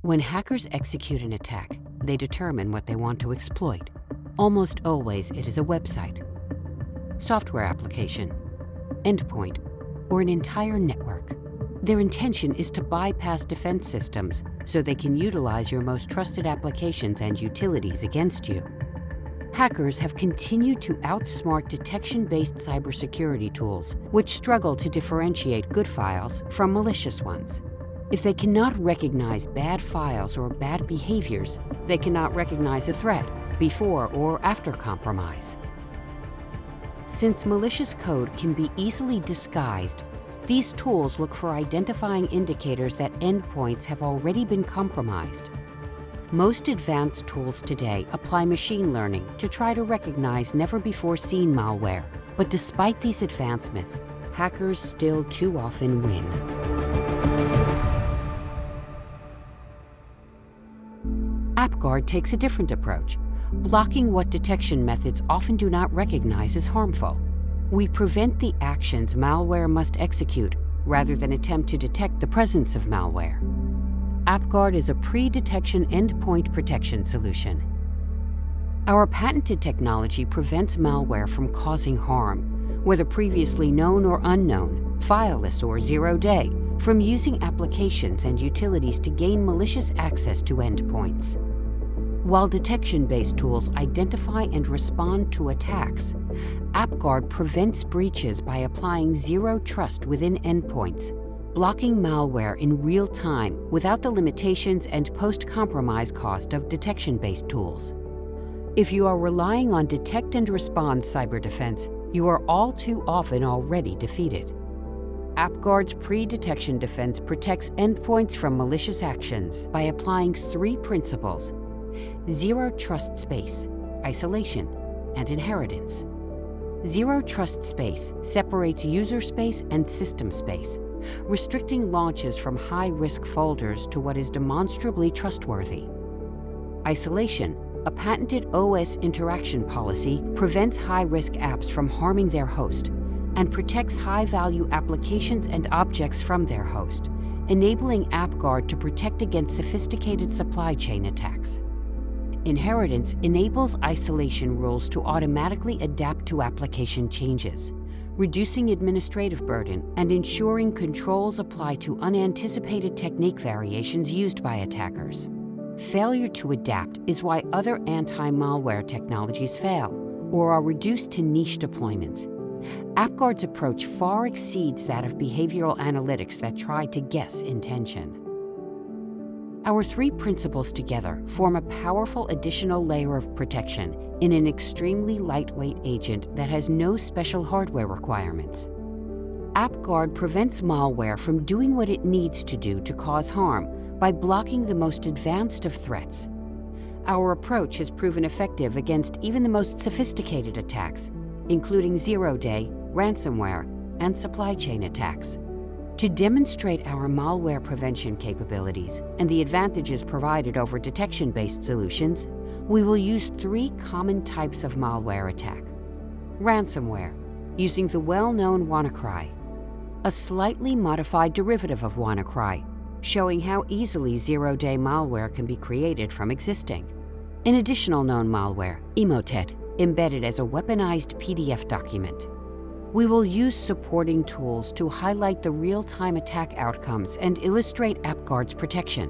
When hackers execute an attack, they determine what they want to exploit. Almost always it is a website, software application, endpoint, or an entire network. Their intention is to bypass defense systems so they can utilize your most trusted applications and utilities against you. Hackers have continued to outsmart detection-based cybersecurity tools, which struggle to differentiate good files from malicious ones. If they cannot recognize bad files or bad behaviors, they cannot recognize a threat before or after compromise. Since malicious code can be easily disguised, these tools look for identifying indicators that endpoints have already been compromised. Most advanced tools today apply machine learning to try to recognize never-before-seen malware. But despite these advancements, hackers still too often win. AppGuard takes a different approach, blocking what detection methods often do not recognize as harmful. We prevent the actions malware must execute rather than attempt to detect the presence of malware. AppGuard is a pre-detection endpoint protection solution. Our patented technology prevents malware from causing harm, whether previously known or unknown, fileless or zero-day, from using applications and utilities to gain malicious access to endpoints. While detection-based tools identify and respond to attacks, AppGuard prevents breaches by applying zero trust within endpoints, blocking malware in real time without the limitations and post-compromise cost of detection-based tools. If you are relying on detect and respond cyber defense, you are all too often already defeated. AppGuard's pre-detection defense protects endpoints from malicious actions by applying 3 principles: zero trust space, isolation, and inheritance. Zero trust space separates user space and system space, restricting launches from high-risk folders to what is demonstrably trustworthy. Isolation, a patented OS interaction policy, prevents high-risk apps from harming their host and protects high-value applications and objects from their host, enabling AppGuard to protect against sophisticated supply chain attacks. Inheritance enables isolation rules to automatically adapt to application changes, reducing administrative burden and ensuring controls apply to unanticipated technique variations used by attackers. Failure to adapt is why other anti-malware technologies fail or are reduced to niche deployments. AppGuard's approach far exceeds that of behavioral analytics that try to guess intention. Our 3 principles together form a powerful additional layer of protection in an extremely lightweight agent that has no special hardware requirements. AppGuard prevents malware from doing what it needs to do to cause harm by blocking the most advanced of threats. Our approach has proven effective against even the most sophisticated attacks, including zero-day, ransomware, and supply chain attacks. To demonstrate our malware prevention capabilities and the advantages provided over detection-based solutions, we will use 3 common types of malware attack. Ransomware, using the well-known WannaCry. A slightly modified derivative of WannaCry, showing how easily zero-day malware can be created from existing. An additional known malware, Emotet, embedded as a weaponized PDF document. We will use supporting tools to highlight the real-time attack outcomes and illustrate AppGuard's protection.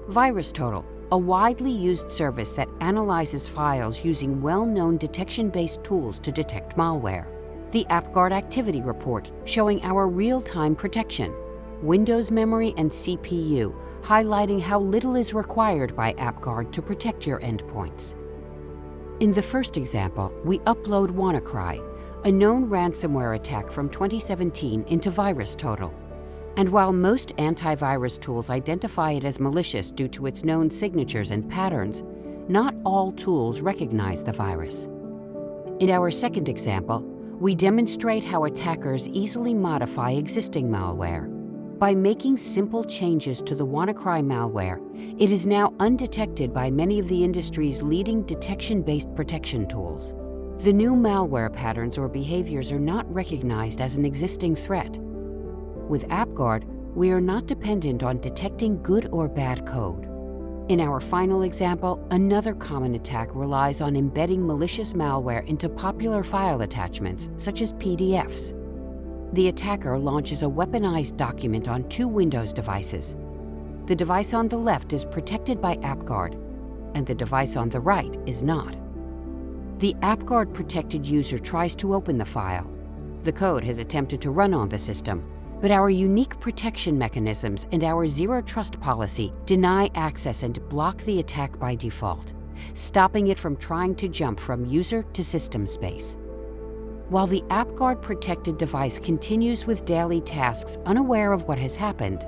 VirusTotal, a widely used service that analyzes files using well-known detection-based tools to detect malware. The AppGuard Activity Report, showing our real-time protection. Windows memory and CPU, highlighting how little is required by AppGuard to protect your endpoints. In the first example, we upload WannaCry, a known ransomware attack from 2017, into VirusTotal. And while most antivirus tools identify it as malicious due to its known signatures and patterns, not all tools recognize the virus. In our second example, we demonstrate how attackers easily modify existing malware. By making simple changes to the WannaCry malware, it is now undetected by many of the industry's leading detection-based protection tools. The new malware patterns or behaviors are not recognized as an existing threat. With AppGuard, we are not dependent on detecting good or bad code. In our final example, another common attack relies on embedding malicious malware into popular file attachments, such as PDFs. The attacker launches a weaponized document on two Windows devices. The device on the left is protected by AppGuard, and the device on the right is not. The AppGuard protected user tries to open the file. The code has attempted to run on the system, but our unique protection mechanisms and our zero trust policy deny access and block the attack by default, stopping it from trying to jump from user to system space. While the AppGuard protected device continues with daily tasks unaware of what has happened,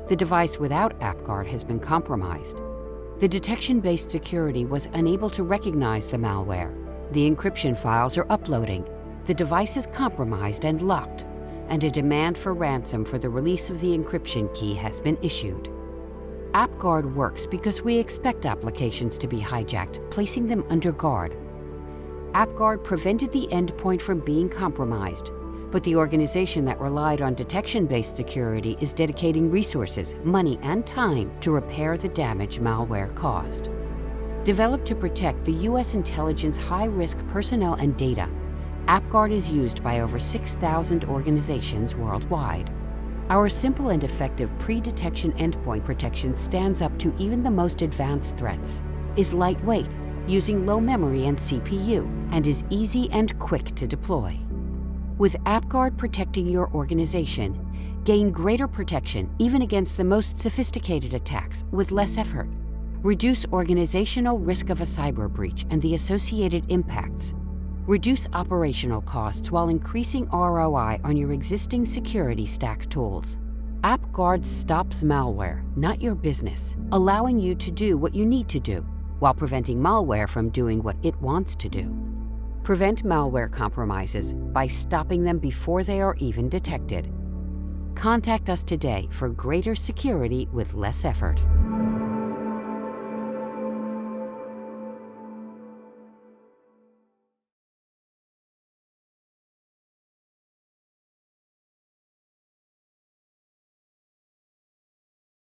the device without AppGuard has been compromised. The detection-based security was unable to recognize the malware. The encryption files are uploading, the device is compromised and locked, and a demand for ransom for the release of the encryption key has been issued. AppGuard works because we expect applications to be hijacked, placing them under guard. AppGuard prevented the endpoint from being compromised, but the organization that relied on detection-based security is dedicating resources, money, and time to repair the damage malware caused. Developed to protect the U.S. intelligence high-risk personnel and data, AppGuard is used by over 6,000 organizations worldwide. Our simple and effective pre-detection endpoint protection stands up to even the most advanced threats, is lightweight, using low memory and CPU, and is easy and quick to deploy. With AppGuard protecting your organization, gain greater protection even against the most sophisticated attacks with less effort. Reduce organizational risk of a cyber breach and the associated impacts. Reduce operational costs while increasing ROI on your existing security stack tools. AppGuard stops malware, not your business, allowing you to do what you need to do, while preventing malware from doing what it wants to do. Prevent malware compromises by stopping them before they are even detected. Contact us today for greater security with less effort.